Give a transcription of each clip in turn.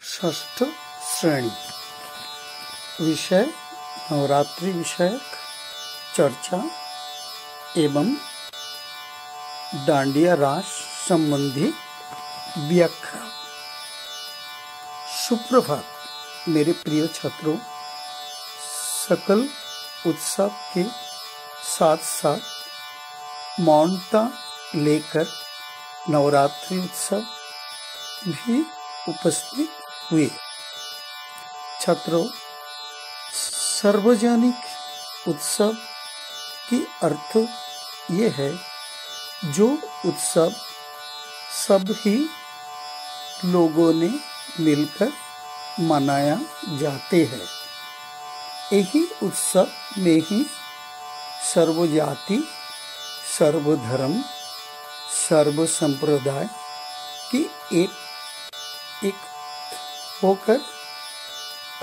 षष्ठ श्रेणी विषय नवरात्रि विषयक चर्चा एवं डांडिया रास संबंधी व्याख्या। सुप्रभात मेरे प्रिय छात्रों, सकल उत्सव के साथ साथ मौनता लेकर नवरात्रि उत्सव भी उपस्थित हुए। छात्रों, सार्वजनिक उत्सव की अर्थ ये है जो उत्सव सभी लोगों ने मिलकर मनाया जाते हैं। यही उत्सव में ही सर्वजाति, सर्वधर्म, सर्व संप्रदाय की एक होकर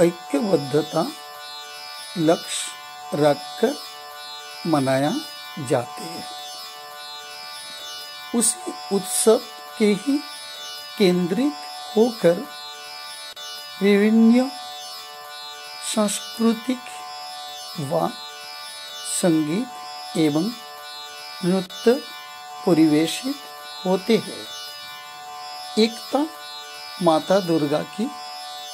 ऐक्यबद्धता लक्ष्य रखकर मनाया जाते हैं। उसी उत्सव के ही केंद्रित होकर विभिन्न सांस्कृतिक व संगीत एवं नृत्य परिवेशित होते हैं। एकता माता दुर्गा की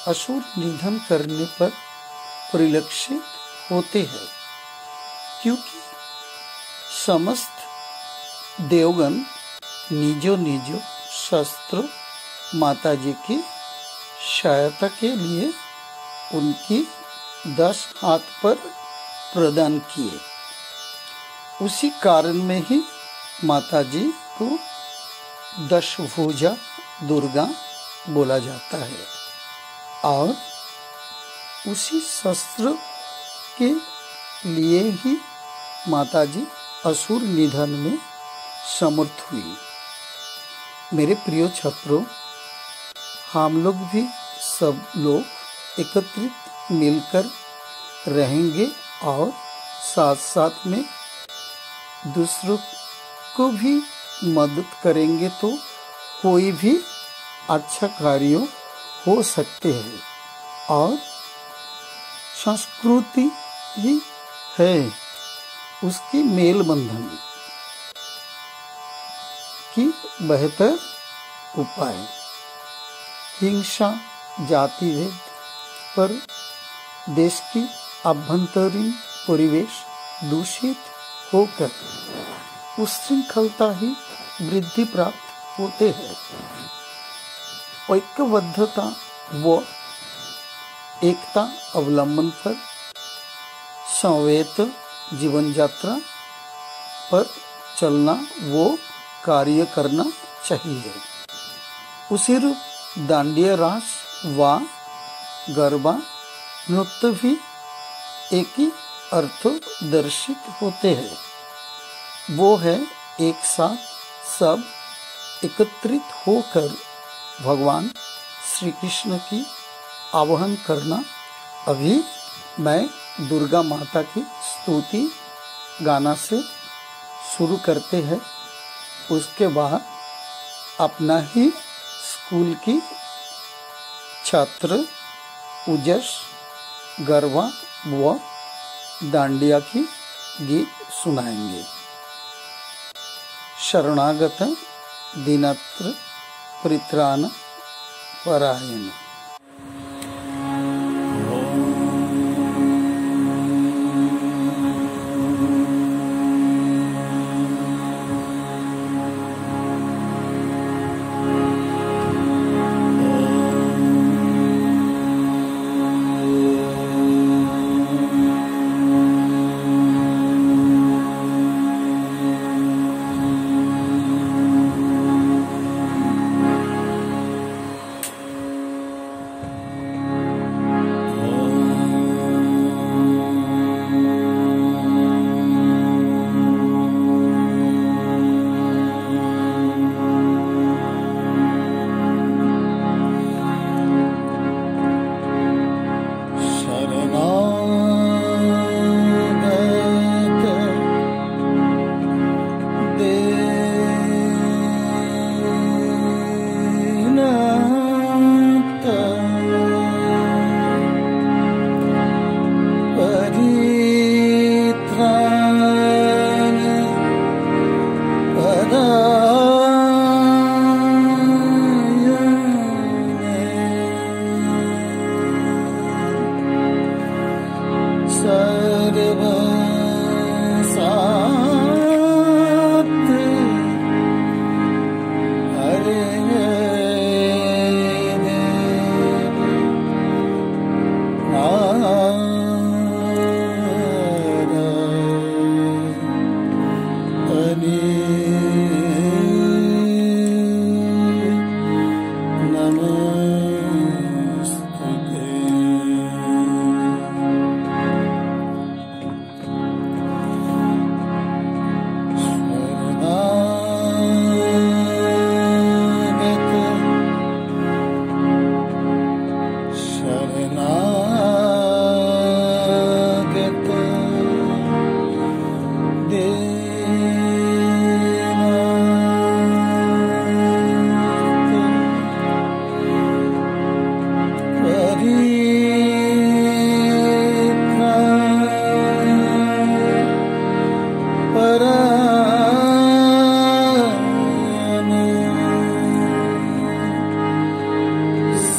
असुर निधन करने पर परिलक्षित होते हैं, क्योंकि समस्त देवगण निजो निजो शस्त्र माता जी की सहायता के लिए उनकी 10 हाथ पर प्रदान किए। उसी कारण में ही माता जी को दशभुजा दुर्गा बोला जाता है और उसी शस्त्र के लिए ही माताजी असुर निधन में समर्थ हुई। मेरे प्रिय छात्रों, हम लोग भी सब लोग एकत्रित मिलकर रहेंगे और साथ साथ में दूसरों को भी मदद करेंगे तो कोई भी अच्छा कार्य हो सकते हैं। और संस्कृति ही है उसकी मेल बंधन की बेहतर उपाय। हिंसा, जाति भेद पर देश की आभ्यंतरीण परिवेश दूषित होकर उच्छृंखलता ही वृद्धि प्राप्त होते हैं। ऐक्यबद्धता व एकता अवलंबन पर संवेद जीवन यात्रा पर चलना वो कार्य करना चाहिए। उसी रूप डांडिया रास व गरबा नृत्य भी एक ही अर्थ दर्शित होते हैं। वो है एक साथ सब एकत्रित होकर भगवान श्री कृष्ण की आवाहन करना। अभी मैं दुर्गा माता की स्तुति गाना से शुरू करते हैं। उसके बाद अपना ही स्कूल की छात्र उजस गरबा व डांडिया की गीत सुनाएंगे। शरणागत दीनत्र परित्राण परायण।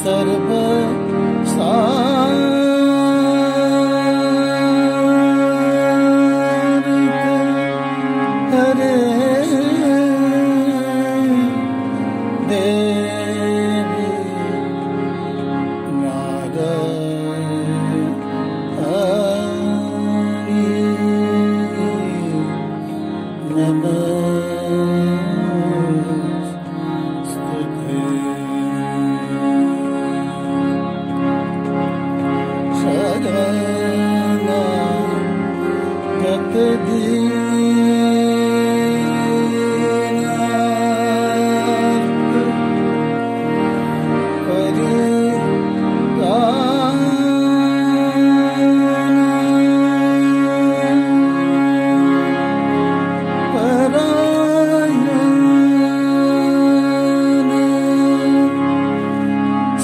सर्व हरे देवी नारायणी नमस्ते।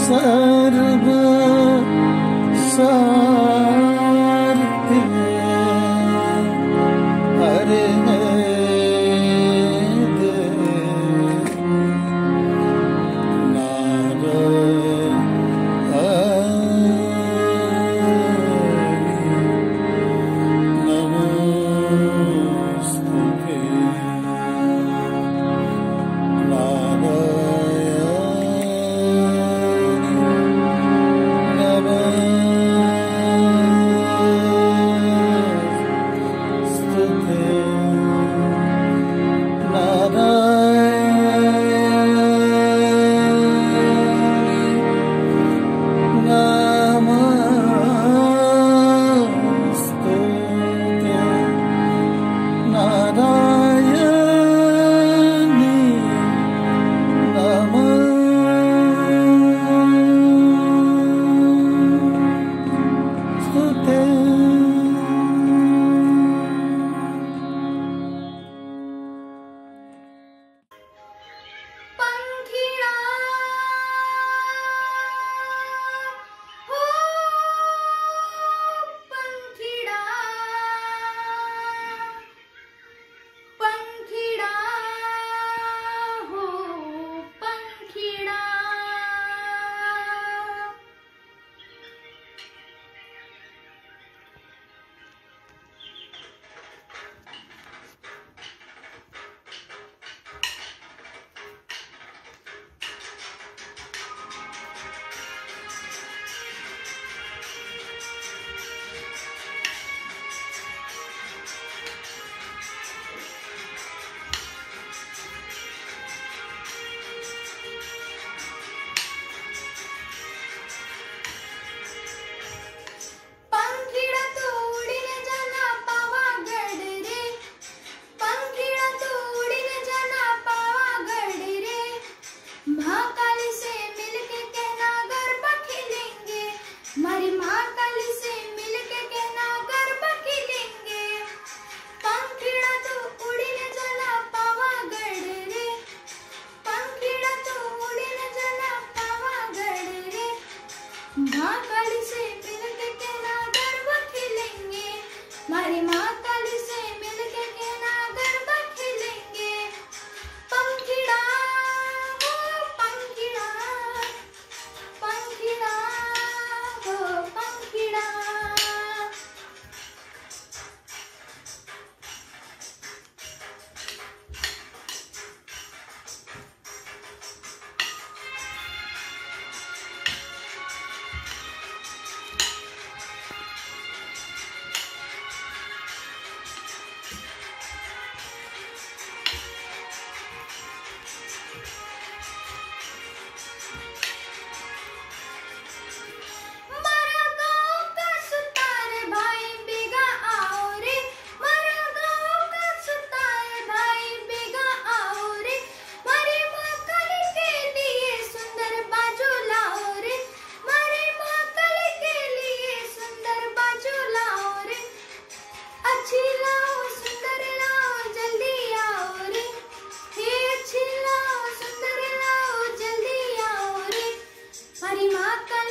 शरणागत सर्व सारथि हरे देवी नारायणी नमस्ते। हरी माता